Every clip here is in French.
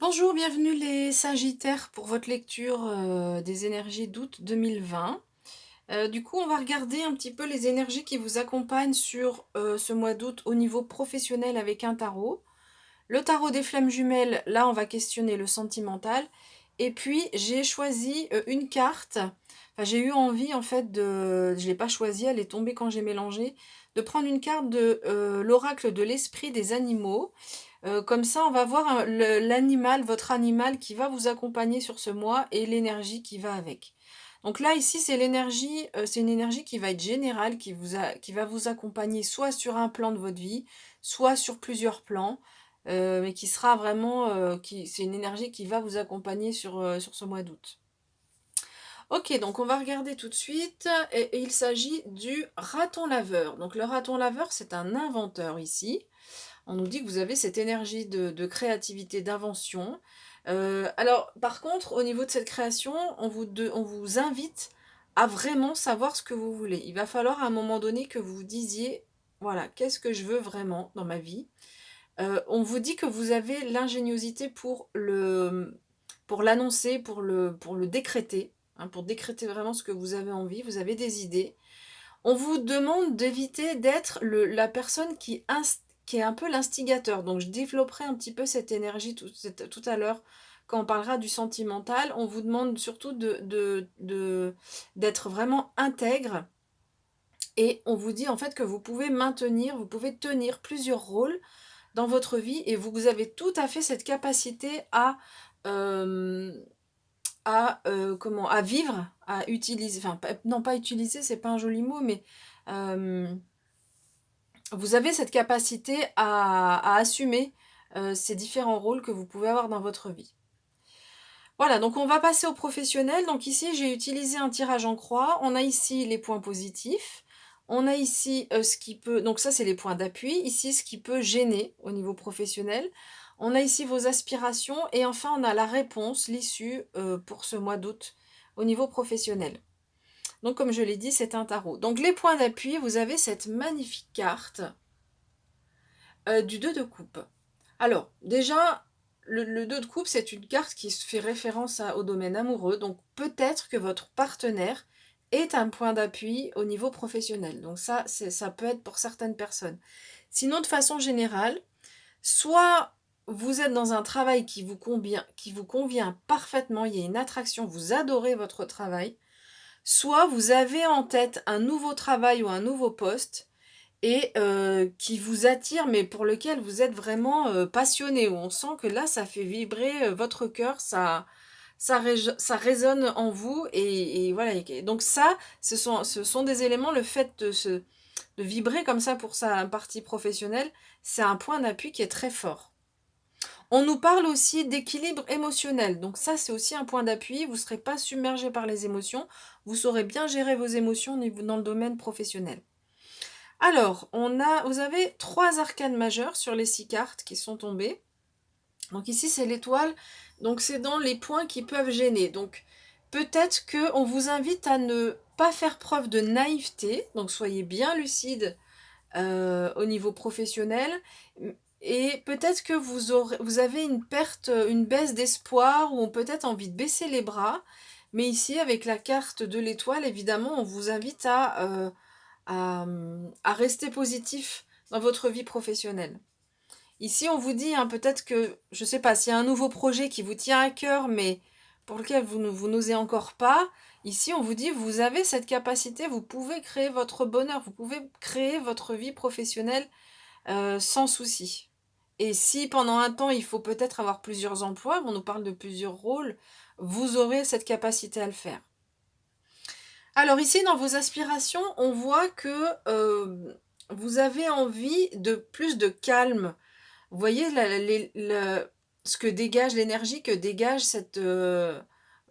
Bonjour, bienvenue les Sagittaires pour votre lecture des énergies d'août 2020. Du coup, on va regarder un petit peu les énergies qui vous accompagnent sur ce mois d'août au niveau professionnel avec un tarot. Le tarot des flammes jumelles, là, on va questionner le sentimental. Et puis, j'ai choisi une carte. Enfin, j'ai eu envie, en fait, de... Je ne l'ai pas choisie, elle est tombée quand j'ai mélangé. De prendre une carte de l'oracle de l'esprit des animaux. Comme ça, on va voir l'animal, votre animal qui va vous accompagner sur ce mois et l'énergie qui va avec. Donc là, ici, c'est une énergie qui va être générale, qui va vous accompagner soit sur un plan de votre vie, soit sur plusieurs plans, mais qui sera vraiment, c'est une énergie qui va vous accompagner sur ce mois d'août. Ok, donc on va regarder tout de suite, et il s'agit du raton laveur. Donc le raton laveur, c'est un inventeur ici. On nous dit que vous avez cette énergie de créativité, d'invention. Alors, par contre, au niveau de cette création, on vous invite à vraiment savoir ce que vous voulez. Il va falloir à un moment donné que vous vous disiez, voilà, qu'est-ce que je veux vraiment dans ma vie. On vous dit que vous avez l'ingéniosité pour l'annoncer, pour le décréter, hein, pour décréter vraiment ce que vous avez envie. Vous avez des idées. On vous demande d'éviter d'être la personne qui est un peu l'instigateur. Donc je développerai un petit peu cette énergie tout à l'heure quand on parlera du sentimental. On vous demande surtout d'être vraiment intègre. Et on vous dit en fait que vous pouvez tenir plusieurs rôles dans votre vie et vous avez tout à fait cette capacité euh, à vivre, à utiliser, enfin, non pas utiliser, c'est pas un joli mot, mais euh, vous avez cette capacité à assumer ces différents rôles que vous pouvez avoir dans votre vie. Voilà, donc on va passer au professionnel. Donc ici, j'ai utilisé un tirage en croix. On a ici les points positifs. On a ici ce qui peut... Donc ça, c'est les points d'appui. Ici, ce qui peut gêner au niveau professionnel. On a ici vos aspirations. Et enfin, on a la réponse, l'issue pour ce mois d'août au niveau professionnel. Donc comme je l'ai dit, c'est un tarot. Donc les points d'appui, vous avez cette magnifique carte du 2 de coupe. Alors, déjà, le 2 de coupe, c'est une carte qui fait référence au domaine amoureux, donc peut-être que votre partenaire est un point d'appui au niveau professionnel. Donc ça peut être pour certaines personnes. Sinon, de façon générale, soit vous êtes dans un travail qui vous convient parfaitement, il y a une attraction, vous adorez votre travail, soit vous avez en tête un nouveau travail ou un nouveau poste et qui vous attire, mais pour lequel vous êtes vraiment passionné, où on sent que là, ça fait vibrer votre cœur, ça résonne en vous, et voilà. Donc ça, ce sont des éléments, le fait de vibrer comme ça pour sa partie professionnelle, c'est un point d'appui qui est très fort. On nous parle aussi d'équilibre émotionnel, donc ça c'est aussi un point d'appui, vous ne serez pas submergé par les émotions, vous saurez bien gérer vos émotions dans le domaine professionnel. Alors, vous avez 3 arcanes majeures sur les 6 cartes qui sont tombées. Donc ici, c'est l'étoile. Donc c'est dans les points qui peuvent gêner. Donc peut-être qu'on vous invite à ne pas faire preuve de naïveté. Donc soyez bien lucide au niveau professionnel. Et peut-être que vous avez une baisse d'espoir ou peut-être envie de baisser les bras. Mais ici, avec la carte de l'étoile, évidemment, on vous invite à rester positif dans votre vie professionnelle. Ici, on vous dit, hein, peut-être que, je ne sais pas, s'il y a un nouveau projet qui vous tient à cœur, mais pour lequel vous n'osez encore pas, ici, on vous dit, vous avez cette capacité, vous pouvez créer votre bonheur, vous pouvez créer votre vie professionnelle sans souci. Et si pendant un temps, il faut peut-être avoir plusieurs emplois, on nous parle de plusieurs rôles, vous aurez cette capacité à le faire. Alors ici, dans vos aspirations, on voit que vous avez envie de plus de calme. Vous voyez ce que dégage l'énergie, que dégage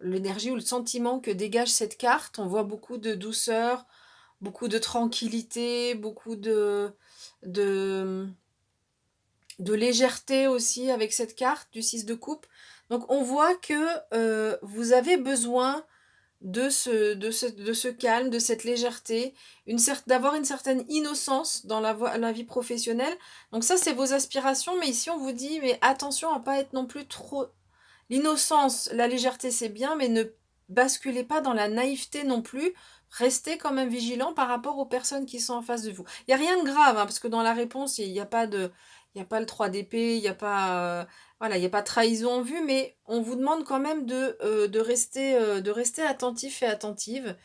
l'énergie ou le sentiment que dégage cette carte. On voit beaucoup de douceur, beaucoup de tranquillité, beaucoup de, de légèreté aussi avec cette carte du 6 de coupe. Donc on voit que vous avez besoin de ce calme, de cette légèreté, d'avoir une certaine innocence dans la vie professionnelle. Donc ça, c'est vos aspirations, mais ici, on vous dit, mais attention à pas être non plus trop L'innocence, la légèreté, c'est bien, mais ne basculez pas dans la naïveté non plus. Restez quand même vigilant par rapport aux personnes qui sont en face de vous. Il y a rien de grave, hein, parce que dans la réponse, il y a pas de il y a pas le 3 d'épée, il y a pas, voilà, il y a pas de trahison en vue, mais on vous demande quand même de rester attentif et attentive.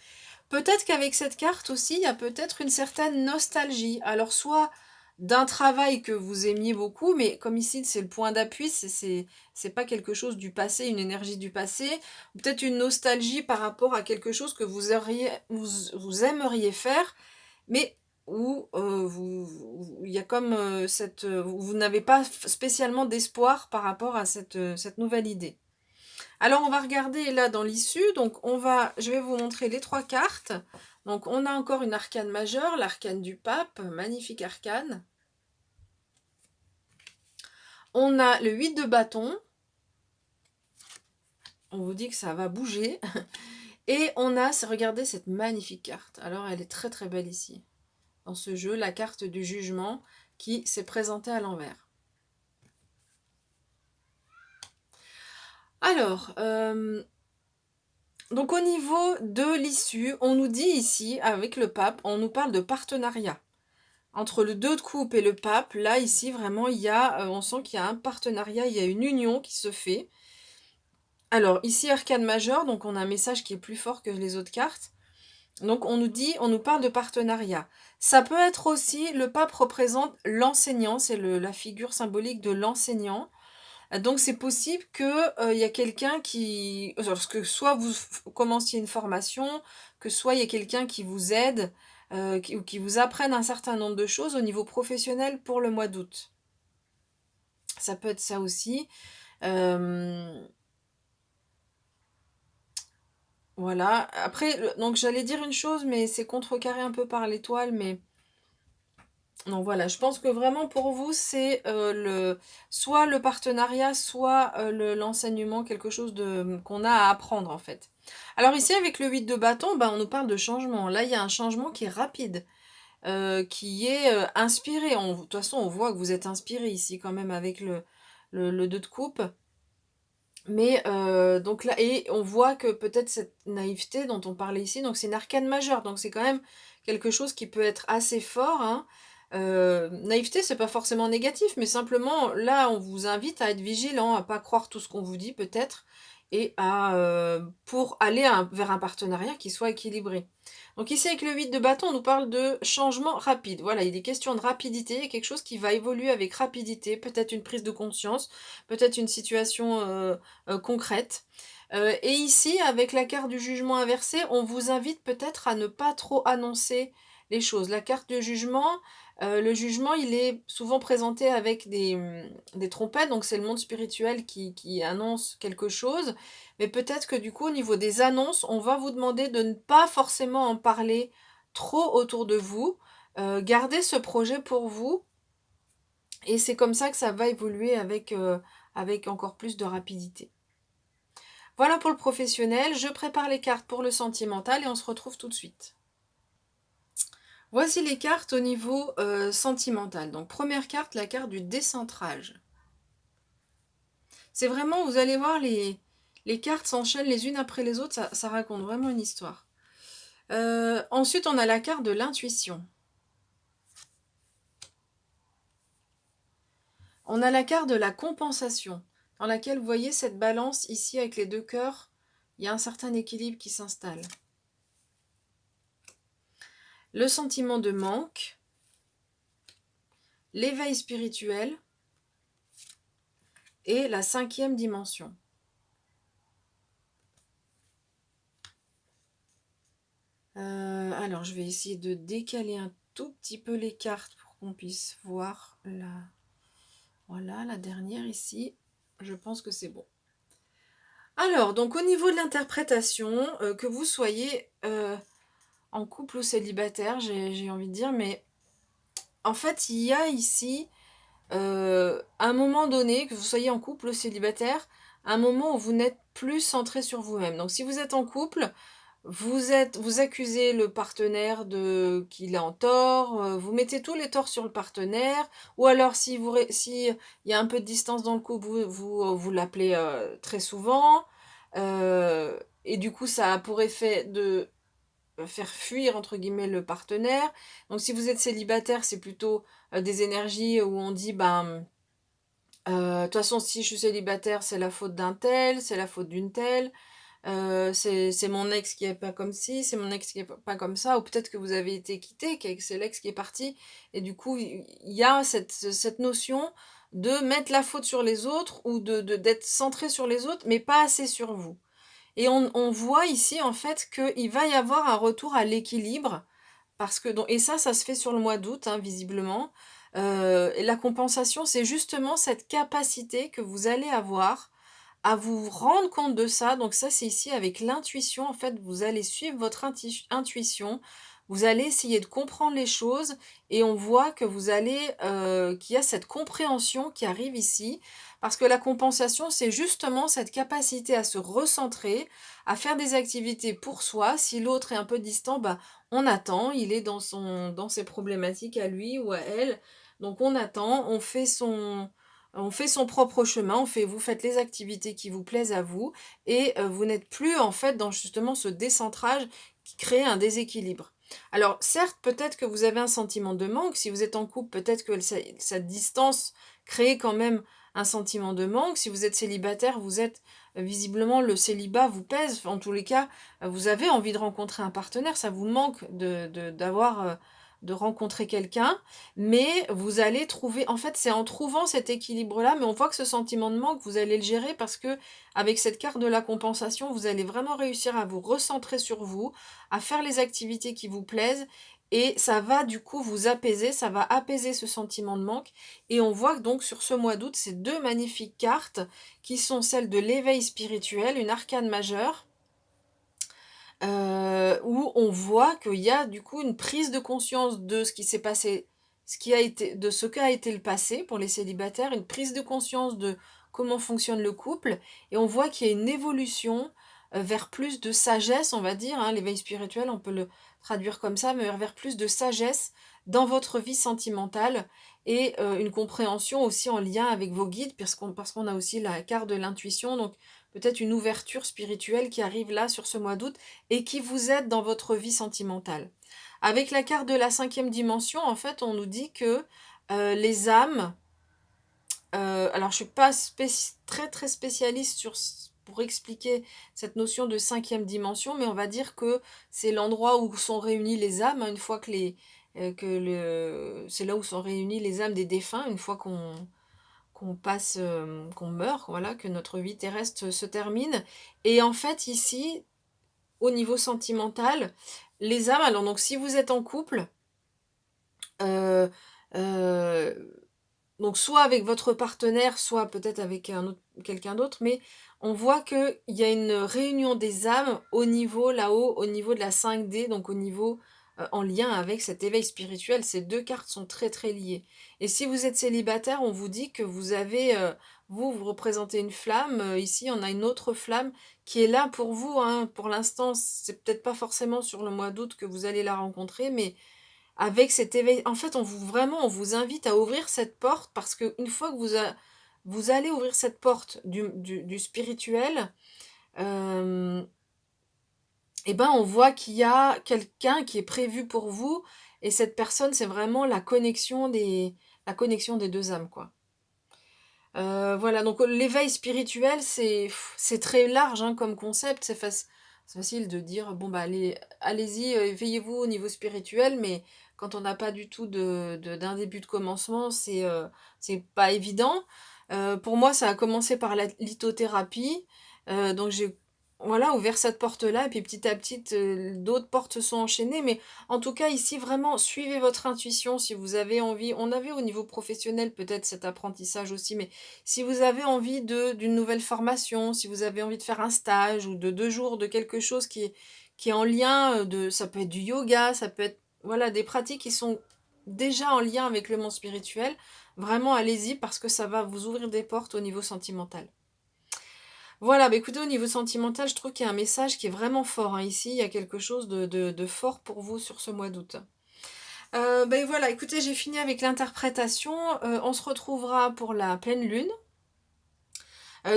Peut-être qu'avec cette carte aussi, il y a peut-être une certaine nostalgie. Alors soit d'un travail que vous aimiez beaucoup, mais comme ici c'est le point d'appui, c'est pas quelque chose du passé, une énergie du passé, ou peut-être une nostalgie par rapport à quelque chose que vous aimeriez faire, mais où il y a comme vous n'avez pas spécialement d'espoir par rapport à cette nouvelle idée. Alors on va regarder là dans l'issue, donc je vais vous montrer les 3 cartes. Donc on a encore une arcane majeure, l'arcane du pape, magnifique arcane. On a le 8 de bâton, on vous dit que ça va bouger. Et on a, regardez cette magnifique carte. Alors elle est très très belle ici, dans ce jeu, la carte du jugement qui s'est présentée à l'envers. Alors, donc au niveau de l'issue, on nous dit ici, avec le pape, on nous parle de partenariat. Entre le 2 de coupe et le pape, là, ici, vraiment, on sent qu'il y a un partenariat, il y a une union qui se fait. Alors, ici, arcane majeure, donc on a un message qui est plus fort que les autres cartes. Donc, on nous parle de partenariat. Ça peut être aussi, le pape représente l'enseignant, c'est la figure symbolique de l'enseignant. Donc, c'est possible qu'il y a quelqu'un que soit vous commenciez une formation, que soit il y a quelqu'un qui vous aide, ou qui vous apprenne un certain nombre de choses au niveau professionnel pour le mois d'août. Ça peut être ça aussi. Voilà. Après, donc j'allais dire une chose, mais c'est contrecarré un peu par l'étoile, mais non, voilà, je pense que vraiment pour vous, c'est soit le partenariat, soit l'enseignement, quelque chose qu'on a à apprendre en fait. Alors ici, avec le 8 de bâton, ben, on nous parle de changement. Là, il y a un changement qui est rapide, qui est inspiré. De toute façon, on voit que vous êtes inspiré ici quand même avec le 2 de coupe. Mais donc là, et on voit que peut-être cette naïveté dont on parlait ici, donc c'est une arcane majeure, donc c'est quand même quelque chose qui peut être assez fort, hein. Naïveté, c'est pas forcément négatif, mais simplement là, on vous invite à être vigilant, à pas croire tout ce qu'on vous dit peut-être, et pour aller vers un partenariat qui soit équilibré. Donc ici, avec le 8 de bâton, on nous parle de changement rapide. Voilà, il est question de rapidité, il y a quelque chose qui va évoluer avec rapidité, peut-être une prise de conscience, peut-être une situation concrète. Et ici, avec la carte du jugement inversé, on vous invite peut-être à ne pas trop annoncer les choses. La carte de jugement, le jugement, il est souvent présenté avec des trompettes, donc c'est le monde spirituel qui annonce quelque chose. Mais peut-être que du coup, au niveau des annonces, on va vous demander de ne pas forcément en parler trop autour de vous. Gardez ce projet pour vous. Et c'est comme ça que ça va évoluer avec encore plus de rapidité. Voilà pour le professionnel, je prépare les cartes pour le sentimental et on se retrouve tout de suite. Voici les cartes au niveau sentimental. Donc première carte, la carte du décentrage. C'est vraiment, vous allez voir, les cartes s'enchaînent les unes après les autres, ça raconte vraiment une histoire. Ensuite, on a la carte de l'intuition. On a la carte de la compensation, dans laquelle vous voyez cette balance ici avec les 2 cœurs, il y a un certain équilibre qui s'installe. Le sentiment de manque, l'éveil spirituel et la 5e dimension. Alors, je vais essayer de décaler un tout petit peu les cartes pour qu'on puisse voir voilà, la dernière ici. Je pense que c'est bon. Alors, donc au niveau de l'interprétation, que vous soyez en couple ou célibataire, j'ai envie de dire, mais en fait, il y a ici, un moment donné, que vous soyez en couple ou célibataire, un moment où vous n'êtes plus centré sur vous-même. Donc si vous êtes en couple, vous accusez le partenaire de qu'il est en tort, vous mettez tous les torts sur le partenaire, ou alors si il y a un peu de distance dans le couple, vous l'appelez, très souvent, et du coup ça a pour effet de, faire «fuir» entre guillemets le partenaire. Donc si vous êtes célibataire, c'est plutôt, des énergies où on dit: «Ben, de toute façon si je suis célibataire, c'est la faute d'un tel, c'est la faute d'une telle». C'est mon ex qui est pas comme ci, c'est mon ex qui est pas comme ça, ou peut-être que vous avez été quitté, que c'est l'ex qui est parti, et du coup, il y a cette notion de mettre la faute sur les autres, ou d'être centré sur les autres, mais pas assez sur vous. Et on voit ici, en fait, qu'il va y avoir un retour à l'équilibre, parce que et ça se fait sur le mois d'août, hein, visiblement. Et la compensation, c'est justement cette capacité que vous allez avoir à vous rendre compte de ça. Donc ça, c'est ici avec l'intuition. En fait, vous allez suivre votre intuition. Vous allez essayer de comprendre les choses, et on voit que qu'il y a cette compréhension qui arrive ici, parce que la compensation, c'est justement cette capacité à se recentrer, à faire des activités pour soi. Si l'autre est un peu distant, bah, on attend, il est dans ses problématiques à lui ou à elle. Donc on attend, on fait son propre chemin, vous faites les activités qui vous plaisent à vous, et vous n'êtes plus en fait dans justement ce décentrage qui crée un déséquilibre. Alors certes, peut-être que vous avez un sentiment de manque, si vous êtes en couple, peut-être que cette distance crée quand même un sentiment de manque. Si vous êtes célibataire, vous êtes visiblement, le célibat vous pèse. En tous les cas, vous avez envie de rencontrer un partenaire, ça vous manque de rencontrer quelqu'un, mais vous allez trouver, en fait, c'est en trouvant cet équilibre-là, mais on voit que ce sentiment de manque, vous allez le gérer, parce que avec cette carte de la compensation, vous allez vraiment réussir à vous recentrer sur vous, à faire les activités qui vous plaisent, et ça va du coup vous apaiser, ça va apaiser ce sentiment de manque. Et on voit que donc sur ce mois d'août, ces deux magnifiques cartes qui sont celles de l'éveil spirituel, une arcane majeure, où on voit qu'il y a du coup une prise de conscience de ce qui s'est passé, de ce qu'a été le passé pour les célibataires, une prise de conscience de comment fonctionne le couple, et on voit qu'il y a une évolution, vers plus de sagesse, on va dire, hein. L'éveil spirituel, on peut le traduire comme ça, mais vers plus de sagesse dans votre vie sentimentale, et une compréhension aussi en lien avec vos guides, parce qu'on a aussi la carte de l'intuition, donc peut-être une ouverture spirituelle qui arrive là sur ce mois d'août, et qui vous aide dans votre vie sentimentale. Avec la carte de la 5e dimension, en fait, on nous dit que les âmes, alors je suis pas très très spécialiste pour expliquer cette notion de 5e dimension, mais on va dire que c'est l'endroit où sont réunies les âmes, hein, une fois c'est là où sont réunies les âmes des défunts, une fois qu'on meurt, voilà, que notre vie terrestre se termine. Et en fait, ici, au niveau sentimental, les âmes, alors donc si vous êtes en couple, heu heu, donc soit avec votre partenaire, soit peut-être avec quelqu'un d'autre, mais on voit qu'il y a une réunion des âmes au niveau là-haut, au niveau de la 5D, donc au niveau, en lien avec cet éveil spirituel. Ces 2 cartes sont très, très liées. Et si vous êtes célibataire, on vous dit que vous avez, vous représentez une flamme, ici on a une autre flamme qui est là pour vous, hein. Pour l'instant, c'est peut-être pas forcément sur le mois d'août que vous allez la rencontrer, mais avec cet éveil, en fait, on vous invite à ouvrir cette porte, parce qu'une fois que vous allez ouvrir cette porte du spirituel, hem et ben, on voit qu'il y a quelqu'un qui est prévu pour vous, et cette personne, c'est vraiment la connexion des 2 âmes, quoi. Voilà, donc l'éveil spirituel, c'est très large, hein, comme concept. C'est facile de dire: «Bon, bah, allez-y, éveillez-vous au niveau spirituel», mais quand on n'a pas du tout d'un début de commencement, c'est pas évident. Pour moi, ça a commencé par la lithothérapie, donc j'ai, voilà, ouvert cette porte-là, et puis petit à petit, d'autres portes se sont enchaînées, mais en tout cas, ici, vraiment, suivez votre intuition si vous avez envie. On avait au niveau professionnel peut-être cet apprentissage aussi, mais si vous avez envie d'une nouvelle formation, si vous avez envie de faire un stage, ou de 2 jours de quelque chose qui est en lien, ça peut être du yoga, ça peut être, voilà, des pratiques qui sont déjà en lien avec le monde spirituel, vraiment allez-y, parce que ça va vous ouvrir des portes au niveau sentimental. Voilà, bah, écoutez, au niveau sentimental, je trouve qu'il y a un message qui est vraiment fort, hein. Ici, il y a quelque chose de fort pour vous sur ce mois d'août. Beh, voilà, écoutez, j'ai fini avec l'interprétation, on se retrouvera pour la pleine lune.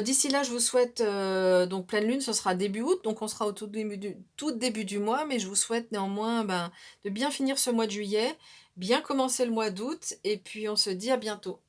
D'ici là, je vous souhaite, donc pleine lune, ce sera début août, donc on sera au tout début du mois, mais je vous souhaite néanmoins, ben, de bien finir ce mois de juillet, bien commencer le mois d'août et puis on se dit à bientôt.